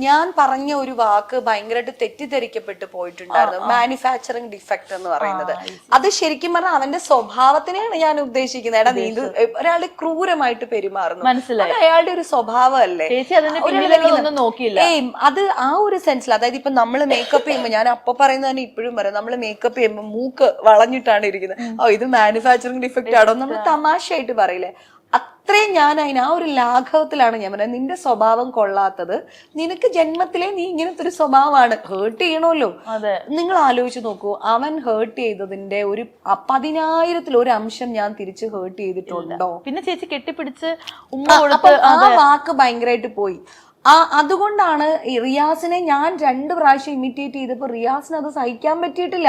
ഞാൻ പറഞ്ഞ ഒരു വാക്ക് ഭയങ്കരമായിട്ട് തെറ്റിദ്ധരിക്കപ്പെട്ടു പോയിട്ടുണ്ടായിരുന്നു, മാനുഫാക്ചറിങ് ഡിഫക്ട് എന്ന് പറയുന്നത്. അത് ശരിക്കും പറഞ്ഞാൽ അവന്റെ സ്വഭാവത്തിനെയാണ് ഞാൻ ഉദ്ദേശിക്കുന്നത്. എടാ നീ ഒരാള് ക്രൂരമായിട്ട് പെരുമാറുന്നു, അത് അയാളുടെ ഒരു സ്വഭാവമല്ലേ. അത് ആ ഒരു സെൻസിൽ, അതായത് ഇപ്പൊ നമ്മള് മേക്കപ്പ് ചെയ്യുമ്പോൾ, ഞാൻ അപ്പൊ പറയുന്നത് തന്നെ ഇപ്പോഴും പറയാം, നമ്മള് മേക്കപ്പ് ചെയ്യുമ്പോൾ മൂക്ക് വളഞ്ഞിട്ടാണ് ഇരിക്കുന്നത്, ഓ ഇത് മാനുഫാക്ചറിങ് ഡിഫക്റ്റ് ആണോ നമ്മൾ തമാശയായിട്ട് പറയില്ലേ. അത്രയും ഞാൻ അതിന് ആ ഒരു ലാഘവത്തിലാണ് ഞാൻ പറയുന്നത്. നിന്റെ സ്വഭാവം കൊള്ളാത്തത്, നിനക്ക് ജന്മത്തിലെ നീ ഇങ്ങനത്തെ ഒരു സ്വഭാവമാണ്, ഹേർട്ട് ചെയ്യണമല്ലോ. നിങ്ങൾ ആലോചിച്ച് നോക്കൂ, അവൻ ഹേർട്ട് ചെയ്തതിന്റെ ഒരു 10,000-ൽ ഒരു അംശം ഞാൻ തിരിച്ച് ഹേർട്ട് ചെയ്തിട്ടുണ്ടോ? പിന്നെ ചേച്ചി കെട്ടിപ്പിടിച്ച് ആ വാക്ക് ഭയങ്കരമായിട്ട് പോയി. അതുകൊണ്ടാണ് റിയാസിനെ ഞാൻ 2 പ്രാവശ്യം ഇമിറ്റേറ്റ് ചെയ്തപ്പോ റിയാസിന് അത് സഹിക്കാൻ പറ്റിയിട്ടില്ല.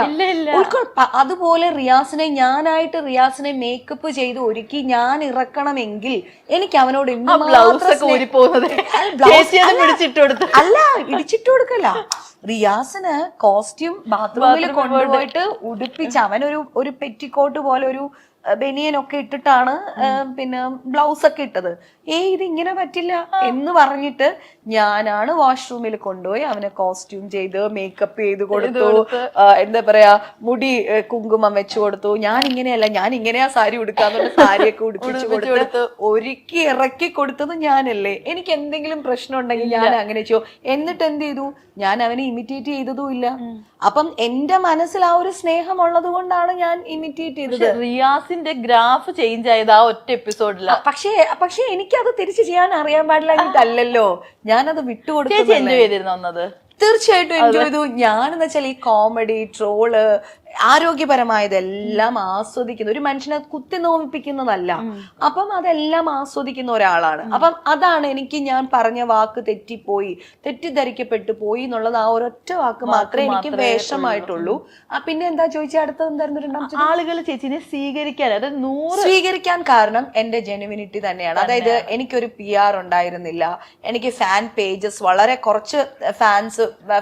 അതുപോലെ റിയാസിനെ മേക്കപ്പ് ചെയ്ത് ഒരുക്കി ഞാൻ ഇറക്കണമെങ്കിൽ എനിക്ക് അവനോട് അല്ല ഇടിച്ചിട്ട് കൊടുക്കല്ല, റിയാസിന് കോസ്റ്റ്യൂം ബാത്റൂമിൽ കൊണ്ടുപോയിട്ട് ഉടുപ്പിച്ച് അവനൊരു പെറ്റിക്കോട്ട് പോലെ ഒരു ബനിയനൊക്കെ ഇട്ടിട്ടാണ് പിന്നെ ബ്ലൗസ് ഒക്കെ ഇട്ടത്. ഇത് ഇങ്ങനെ പറ്റില്ല എന്ന് പറഞ്ഞിട്ട് ഞാനാണ് വാഷ്റൂമിൽ കൊണ്ടുപോയി അവനെ കോസ്റ്റ്യൂം ചെയ്ത് മേക്കപ്പ് ചെയ്ത് കൊടുത്തു, എന്താ പറയാ മുടി കുങ്കുമം വെച്ചു കൊടുത്തു. ഞാൻ ഇങ്ങനെയാ സാരി ഉടുക്കാന്നുള്ള സാരിയൊക്കെ ഉടുപ്പിച്ചു കൊടുത്ത് ഒരുക്കി ഇറക്കി കൊടുത്തത് ഞാനല്ലേ. എനിക്ക് എന്തെങ്കിലും പ്രശ്നം ഉണ്ടെങ്കിൽ ഞാൻ അങ്ങനെ ചെയ്യോ. എന്നിട്ട് എന്ത് ചെയ്തു, ഞാൻ അവനെ ഇമിറ്റേറ്റ് ചെയ്തതും ഇല്ല. അപ്പം എന്റെ മനസ്സിൽ ആ ഒരു സ്നേഹം ഉള്ളത് കൊണ്ടാണ് ഞാൻ ഇമിറ്റേറ്റ് ചെയ്തത്. റിയാസിന്റെ ഗ്രാഫ് ചേഞ്ച് ആയത് ആ ഒറ്റ എപ്പിസോഡില്. പക്ഷേ എനിക്കത് തിരിച്ചു ചെയ്യാൻ അറിയാൻ പാടില്ലല്ലോ, ഞാനത് വിട്ടുകൊടുത്തു. എൻജോയ് ചെയ്തിരുന്നത് തീർച്ചയായിട്ടും എൻജോയ് ചെയ്തു. ഞാനെന്ന് വെച്ചാൽ ഈ കോമഡി, ട്രോള്, ആരോഗ്യപരമായതെല്ലാം ആസ്വദിക്കുന്ന ഒരു മനുഷ്യനെ കുത്തി നോവിപ്പിക്കുന്നതല്ല. അപ്പം അതെല്ലാം ആസ്വദിക്കുന്ന ഒരാളാണ്. അപ്പം അതാണ് എനിക്ക് ഞാൻ പറഞ്ഞ വാക്ക് തെറ്റിദ്ധരിക്കപ്പെട്ടു പോയി എന്നുള്ളത്. ആ ഒരൊറ്റ വാക്ക് മാത്രമേ എനിക്ക് വേഷമായിട്ടുള്ളൂ. പിന്നെ എന്താ ചോദിച്ചാൽ അടുത്തത് എന്തായിരുന്നു? രണ്ടാമത്തെ ആളുകൾ ചേച്ചിനെ സ്വീകരിക്കാൻ കാരണം എന്റെ ജെനുവിനിറ്റി തന്നെയാണ്. അതായത് എനിക്കൊരു PR ഉണ്ടായിരുന്നില്ല, എനിക്ക് ഫാൻ പേജസ് വളരെ കുറച്ച്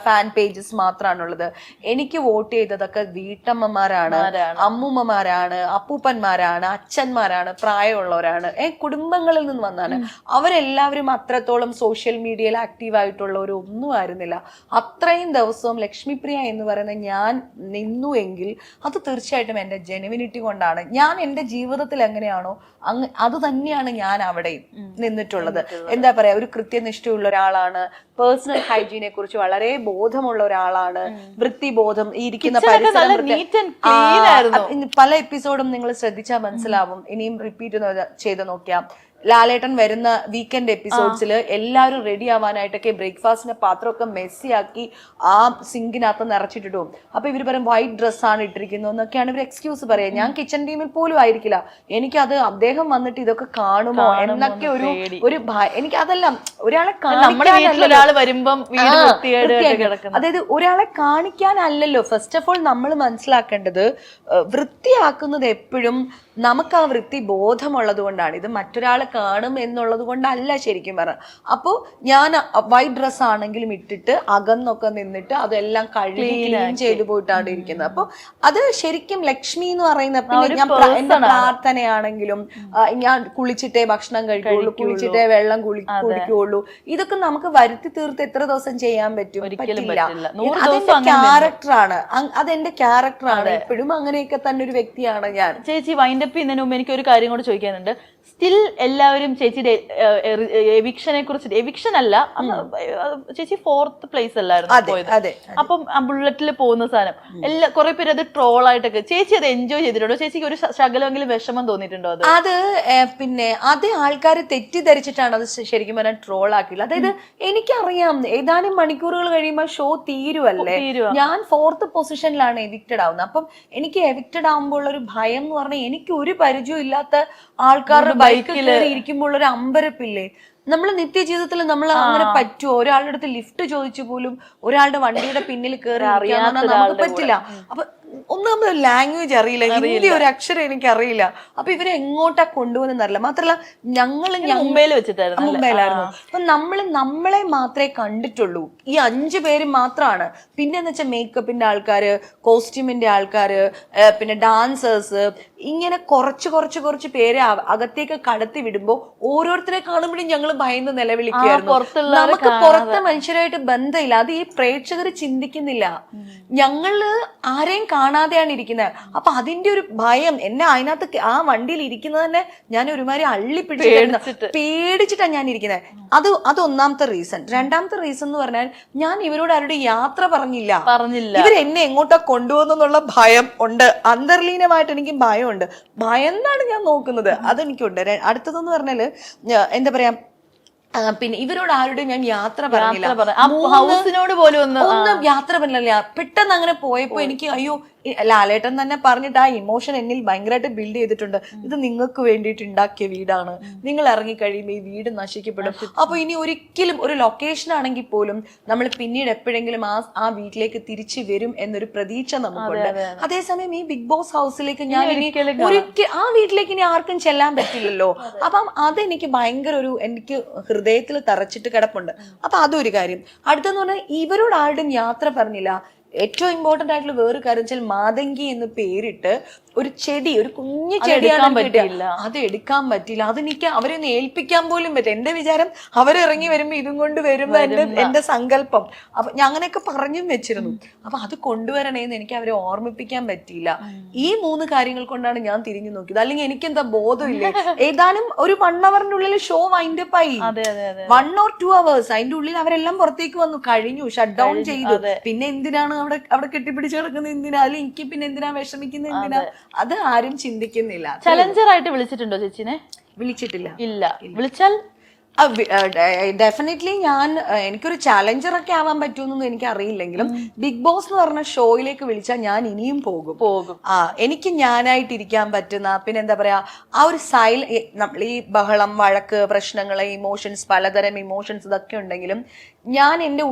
ഫാൻ പേജസ് മാത്രമാണുള്ളത്. എനിക്ക് വോട്ട് ചെയ്തതൊക്കെ വീട്ടമ്മമാരാണ്, അമ്മൂമ്മമാരാണ്, അപ്പൂപ്പന്മാരാണ്, അച്ഛന്മാരാണ്, പ്രായമുള്ളവരാണ്, കുടുംബങ്ങളിൽ നിന്ന് വന്നാണ്. അവരെല്ലാവരും അത്രത്തോളം സോഷ്യൽ മീഡിയയിൽ ആക്റ്റീവ് ആയിട്ടുള്ളവരൊന്നും ആയിരുന്നില്ല. അത്രയും ദിവസവും ലക്ഷ്മിപ്രിയ എന്ന് പറയുന്ന ഞാൻ നിന്നു എങ്കിൽ അത് തീർച്ചയായിട്ടും എന്റെ ജെനുവിനിറ്റി കൊണ്ടാണ്. ഞാൻ എന്റെ ജീവിതത്തിൽ എങ്ങനെയാണോ അത് തന്നെയാണ് ഞാൻ അവിടെ നിന്നിട്ടുള്ളത്. എന്താ പറയാ, ഒരു കൃത്യനിഷ്ഠയുള്ള ഒരാളാണ്, പേഴ്സണൽ ഹൈജീനെ കുറിച്ച് വളരെ ബോധമുള്ള ഒരാളാണ്, വൃത്തിബോധം, ഇരിക്കുന്ന പരിസരം പല എപ്പിസോഡും നിങ്ങൾ ശ്രദ്ധിച്ചാൽ മനസ്സിലാവും. ഇനിയും റിപ്പീറ്റ് ചെയ്ത് നോക്കിയാൽ ലാലേട്ടൻ വരുന്ന വീക്കെൻഡ് എപ്പിസോഡ്സിൽ എല്ലാവരും റെഡി ആവാനായിട്ടൊക്കെ ബ്രേക്ക്ഫാസ്റ്റിന്റെ പാത്രമൊക്കെ മെസ്സിയാക്കി ആ സിങ്കിനകത്ത് നിറച്ചിട്ടിടും. അപ്പൊ ഇവർ പറയും വൈറ്റ് ഡ്രസ്സാണ് ഇട്ടിരിക്കുന്നത് എന്നൊക്കെയാണ് ഇവർ എക്സ്ക്യൂസ് പറയാ. ഞാൻ കിച്ചൺ ടീമിൽ പോലും ആയിരിക്കില്ല, എനിക്കത് അദ്ദേഹം വന്നിട്ട് ഇതൊക്കെ കാണുമോ എന്നൊക്കെ ഒരു എനിക്ക് അതെല്ലാം ഒരാളെ അതായത് ഒരാളെ കാണിക്കാനല്ലല്ലോ. ഫസ്റ്റ് ഓഫ് ഓൾ നമ്മൾ മനസ്സിലാക്കേണ്ടത് വൃത്തിയാക്കുന്നത് എപ്പോഴും നമുക്ക് ആ വൃത്തി ബോധമുള്ളത് കൊണ്ടാണ്. ഇത് മറ്റൊരാളെ കാണും എന്നുള്ളത് കൊണ്ടല്ല ശരിക്കും പറഞ്ഞാൽ. അപ്പോൾ ഞാൻ വൈറ്റ് ഡ്രസ് ആണെങ്കിലും ഇട്ടിട്ട് അകന്നൊക്കെ നിന്നിട്ട് അതെല്ലാം കഴുകി ക്ലീൻ ചെയ്തു പോയിട്ടാണ് ഇരിക്കുന്നത്. അപ്പോൾ അത് ശരിക്കും ലക്ഷ്മി എന്ന് പറയുന്ന, പിന്നെ ഞാൻ എന്റെ പ്രാർത്ഥനയാണെങ്കിലും ഞാൻ കുളിച്ചിട്ടേ ഭക്ഷണം കഴിക്കുള്ളൂ, കുളിച്ചിട്ടേ വെള്ളം കുടിക്കുള്ളൂ, ഇതൊക്കെ നമുക്ക് വരുത്തി തീർത്ത് എത്ര ദിവസം ചെയ്യാൻ പറ്റും? പറ്റില്ല. അതെന്റെ ക്യാരക്ടറാണ്, അതെന്റെ ക്യാരക്ടറാണ്. ഇപ്പോഴും അങ്ങനെയൊക്കെ തന്നെ ഒരു വ്യക്തിയാണ് ഞാൻ. ചേച്ചി വൈൻഡപ്പ് ചെയ്യുന്നതിന് മുമ്പ് എനിക്ക് ഒരു കാര്യം കൂടെ ചോദിക്കാനുണ്ട്. സ്റ്റിൽ എല്ലാവരും ചേച്ചിയുടെ എവിക്ഷനെ കുറിച്ച്, എവിക്ഷൻ അല്ല, ചേച്ചി 4th place അല്ലായിരുന്നു പോയത്. അപ്പം ബുള്ളറ്റിൽ പോകുന്ന സാധനം കുറെ പേര് അത് ട്രോളായിട്ടൊക്കെ, ചേച്ചി അത് എൻജോയ് ചെയ്തിട്ടുണ്ടോ? ചേച്ചിക്ക് ഒരു ശകലമെങ്കിലും വിഷമം തോന്നിയിട്ടുണ്ടോ? അത് പിന്നെ അതേ ആൾക്കാർ തെറ്റിദ്ധരിച്ചിട്ടാണ് അത് ശരിക്കും പറഞ്ഞാൽ ട്രോൾ ആക്കിയില്ല. അതായത് എനിക്കറിയാം ഏതാനും മണിക്കൂറുകൾ കഴിയുമ്പോൾ ഷോ തീരുവല്ലേ, ഞാൻ 4th പൊസിഷനിലാണ് എവിക്റ്റഡ് ആവുന്നത്. അപ്പം എനിക്ക് എവിക്റ്റഡ് ആകുമ്പോൾ ഒരു ഭയം എന്ന് പറഞ്ഞാൽ എനിക്ക് ഒരു പരിചയം ഇല്ലാത്ത ആൾക്കാരുടെ ബൈക്കിൽ കയറി ഇരിക്കുമ്പോൾ ഒരു അമ്പരപ്പില്ലേ. നമ്മൾ നിത്യജീവിതത്തിൽ നമ്മൾ അങ്ങനെ പറ്റുമോ? ഒരാളുടെ അടുത്ത് ലിഫ്റ്റ് ചോദിച്ചു പോലും ഒരാളുടെ വണ്ടിയുടെ പിന്നിൽ കയറി അറിയാൻ നമുക്ക് പറ്റില്ല. അപ്പൊ ഒന്നാമത് ലാംഗ്വേജ് അറിയില്ല, ഹിന്ദി ഒരു അക്ഷരം എനിക്ക് അറിയില്ല. അപ്പൊ ഇവരെ എങ്ങോട്ടാ കൊണ്ടുപോകുന്ന അറിയില്ല. മാത്രല്ല മുംബൈയിൽ വെച്ചിട്ടായിരുന്നു. മുംബൈയിലായിരുന്നു. അപ്പൊ നമ്മളെ മാത്രമേ കണ്ടിട്ടുള്ളൂ, ഈ 5 പേര് മാത്രമാണ്. പിന്നെ എന്ന് വെച്ചാൽ മേക്കപ്പിന്റെ ആൾക്കാര്, കോസ്റ്റ്യൂമിന്റെ ആൾക്കാര്, പിന്നെ ഡാൻസേഴ്സ്, ഇങ്ങനെ കുറച്ച് പേരെ അകത്തേക്ക് കടത്തി വിടുമ്പോ ഓരോരുത്തരെ കാണുമ്പോഴും ഞങ്ങൾ ഭയന്ന് നിലവിളിക്കുകയായിരുന്നു. നമുക്ക് പുറത്തെ മനുഷ്യരായിട്ട് ബന്ധമില്ല. അത് ഈ പ്രേക്ഷകർ ചിന്തിക്കുന്നില്ല. ഞങ്ങള് ആരെയും കാണാതെയാണ് ഇരിക്കുന്നത്. അപ്പൊ അതിന്റെ ഒരു ഭയം എന്നെ അതിനകത്ത് ആ വണ്ടിയിൽ ഇരിക്കുന്നത് തന്നെ ഞാൻ ഒരുമാതിരി പേടിച്ചിട്ടാണ് ഞാൻ ഇരിക്കുന്നത്. അത് ഒന്നാമത്തെ റീസൺ. രണ്ടാമത്തെ റീസൺ എന്ന് പറഞ്ഞാൽ ഞാൻ ഇവരോട് ആരുടെ യാത്ര പറഞ്ഞില്ല. ഇവരെന്നെ എങ്ങോട്ടാ കൊണ്ടുപോകുന്നുള്ള ഭയം ഉണ്ട്. അന്തർലീനമായിട്ട് എനിക്ക് ഭയമുണ്ട്. ഭയന്നാണ് ഞാൻ നോക്കുന്നത്, അതെനിക്കുണ്ട്. അടുത്തതെന്ന് പറഞ്ഞാല് എന്താ പറയാ, പിന്നെ ഇവരോട് ആരുടെയും ഞാൻ യാത്ര പറഞ്ഞില്ല. ഹൗസിനോട് പോലും ഒന്നും യാത്ര പറഞ്ഞില്ല. പെട്ടെന്ന് അങ്ങനെ പോയപ്പോ എനിക്ക് അയ്യോ, ലാലേട്ടൻ തന്നെ പറഞ്ഞിട്ട് ആ ഇമോഷൻ എന്നിൽ ഭയങ്കരമായിട്ട് ബിൽഡ് ചെയ്തിട്ടുണ്ട്. ഇത് നിങ്ങൾക്ക് വേണ്ടിയിട്ട് ഉണ്ടാക്കിയ വീടാണ്, നിങ്ങൾ ഇറങ്ങി കഴിയുമ്പോൾ ഈ വീട് നശിക്കപ്പെടും. അപ്പൊ ഇനി ഒരിക്കലും ഒരു ലൊക്കേഷൻ ആണെങ്കിൽ പോലും നമ്മൾ പിന്നീട് എപ്പോഴെങ്കിലും ആ വീട്ടിലേക്ക് തിരിച്ചു വരും എന്നൊരു പ്രതീക്ഷ നമുക്കുണ്ട്. അതേസമയം ഈ ബിഗ് ബോസ് ഹൗസിലേക്ക് ഞാൻ ഒരിക്കലും ആ വീട്ടിലേക്ക് ഇനി ആർക്കും ചെല്ലാൻ പറ്റില്ലല്ലോ. അപ്പം അതെനിക്ക് ഭയങ്കര എനിക്ക് ഹൃദയത്തിൽ തറച്ചിട്ട് കിടപ്പുണ്ട്. അപ്പൊ അതൊരു കാര്യം. അടുത്തെന്ന് പറഞ്ഞാൽ ഇവരോട് ആരുടെയും യാത്ര പറഞ്ഞില്ല. ഏറ്റവും ഇമ്പോർട്ടന്റ് ആയിട്ടുള്ള വേറൊരു കാര്യം വെച്ചാൽ മാതങ്കി എന്ന് പേരിട്ട് ഒരു ചെടി, ഒരു കുഞ്ഞു ചെടിയാണ് അത് എടുക്കാൻ പറ്റില്ല. അതെനിക്ക് അവരെ ഒന്ന് ഏൽപ്പിക്കാൻ പോലും പറ്റില്ല. എന്റെ വിചാരം അവരിറങ്ങി വരുമ്പോ ഇതും കൊണ്ട് വരുമ്പോ എന്റെ സങ്കല്പം. അപ്പൊ ഞാൻ അങ്ങനെയൊക്കെ പറഞ്ഞും വെച്ചിരുന്നു. അപ്പൊ അത് കൊണ്ടുവരണേന്ന് എനിക്ക് അവരെ ഓർമ്മിപ്പിക്കാൻ പറ്റിയില്ല. ഈ 3 കാര്യങ്ങൾ കൊണ്ടാണ് ഞാൻ തിരിഞ്ഞു നോക്കിയത്. അല്ലെങ്കിൽ എനിക്കെന്താ ബോധമില്ലേ, ഏതാനും ഒരു 1 hourന്റെ ഉള്ളിൽ ഷോ വൈൻഡപ്പ് ആയി. 1 or 2 hours അതിന്റെ ഉള്ളിൽ അവരെല്ലാം പുറത്തേക്ക് വന്നു, കഴിഞ്ഞു, ഷട്ട് ഡൗൺ ചെയ്തു. പിന്നെ എന്തിനാണ് അവിടെ കെട്ടിപ്പിടിച്ച് കിടക്കുന്നത്, എന്തിനാ? അല്ലെങ്കിൽ എനിക്ക് പിന്നെ എന്തിനാ വിഷമിക്കുന്നത്, എന്തിനാ? അത് ആരും ചിന്തിക്കുന്നില്ല. ചലഞ്ചർ ആയിട്ട് വിളിച്ചിട്ടുണ്ടോ ചേച്ചിനെ? വിളിച്ചിട്ടില്ല. ഇല്ല. വിളിച്ചാൽ ഡെഫിനറ്റ്ലി എനിക്കൊരു ചാലഞ്ചർ ഒക്കെ ആവാൻ പറ്റുമെന്നൊന്നും എനിക്ക് അറിയില്ലെങ്കിലും ബിഗ് ബോസ് എന്ന് പറഞ്ഞ ഷോയിലേക്ക് വിളിച്ചാൽ ഞാൻ ഇനിയും പോകും. എനിക്ക് ഞാനായിട്ടിരിക്കാൻ പറ്റുന്ന, പിന്നെ എന്താ പറയാ, ആ ഒരു നമ്മൾ ഈ ബഹളം, വഴക്ക്, പ്രശ്നങ്ങള്, ഇമോഷൻസ്, പലതരം ഇമോഷൻസ് ഇതൊക്കെ ഉണ്ടെങ്കിലും ഞാൻ എൻ്റെ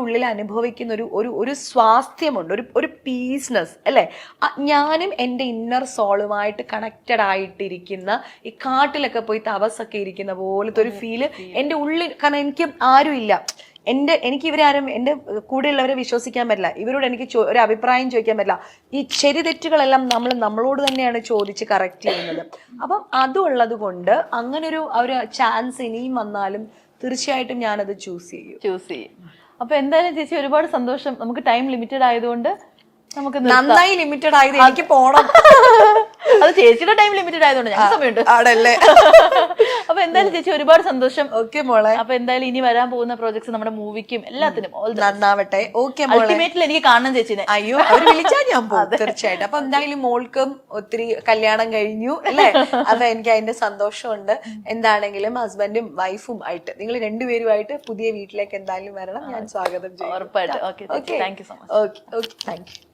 ഉള്ളിൽ അനുഭവിക്കുന്ന ഒരു സ്വാസ്ഥ്യമുണ്ട്, ഒരു പീസ്നെസ് അല്ലെ. ഞാനും എൻ്റെ ഇന്നർ സോളുമായിട്ട് കണക്റ്റഡ് ആയിട്ടിരിക്കുന്ന, ഈ കാട്ടിലൊക്കെ പോയി തപസ്സൊക്കെ ഇരിക്കുന്ന പോലത്തെ ഒരു ഫീല് എൻ്റെ ഉള്ളിൽ. കാരണം എനിക്ക് ആരും ഇല്ല, എനിക്ക് ഇവരാരും, എൻ്റെ കൂടെയുള്ളവരെ വിശ്വസിക്കാൻ പറ്റില്ല, ഇവരോട് എനിക്ക് ഒരു അഭിപ്രായം ചോദിക്കാൻ പറ്റില്ല. ഈ ശരി തെറ്റുകളെല്ലാം നമ്മളോട് തന്നെയാണ് ചോദിച്ച് കറക്റ്റ് ചെയ്യുന്നത്. അപ്പം അതുള്ളത് കൊണ്ട് അങ്ങനെ ഒരു ചാൻസ് ഇനിയും വന്നാലും തീർച്ചയായിട്ടും ഞാനത് ചൂസ് ചെയ്യും. അപ്പൊ എന്തായാലും ചേച്ചി ഒരുപാട് സന്തോഷം. നമുക്ക് ടൈം ലിമിറ്റഡ് ആയതുകൊണ്ട് നമുക്ക് നന്നായി ലിമിറ്റഡ് ആയത്, എനിക്ക് പോണം. അത് ചേച്ചിയുടെ ടൈം ലിമിറ്റഡ് ആയതുകൊണ്ട് ഞങ്ങൾക്ക് സമയമുണ്ട് ആണല്ലേ. അപ്പൊ എന്തായാലും ചേച്ചി ഒരുപാട് സന്തോഷം. ഓക്കെ മോളെ. അപ്പൊ എന്തായാലും ഇനി വരാൻ പോകുന്ന പ്രോജക്ട്സ് നമ്മുടെ മൂവിക്കും എല്ലാത്തിനും നന്നാവട്ടെ. ഓക്കെ മോളെ. അൾട്ടിമേറ്റ്ലി എനിക്ക് കാണണം ചേച്ചിനെ. അയ്യോ, അവര് വിളിച്ചാൽ ഞാൻ പോകും തീർച്ചയായിട്ടും. അപ്പൊ എന്തായാലും മോൾക്കും ഒത്തിരി കല്യാണം കഴിഞ്ഞു അല്ലേ. അപ്പൊ എനിക്ക് അതിന്റെ സന്തോഷമുണ്ട്. എന്താണെങ്കിലും ഹസ്ബൻഡും വൈഫും ആയിട്ട്, നിങ്ങൾ രണ്ടുപേരുമായിട്ട് പുതിയ വീട്ടിലേക്ക് എന്തായാലും വരണം. ഞാൻ സ്വാഗതം ചെയ്യും. ഉറപ്പായിട്ട്. Okay, thank you so much. Okay, thank you.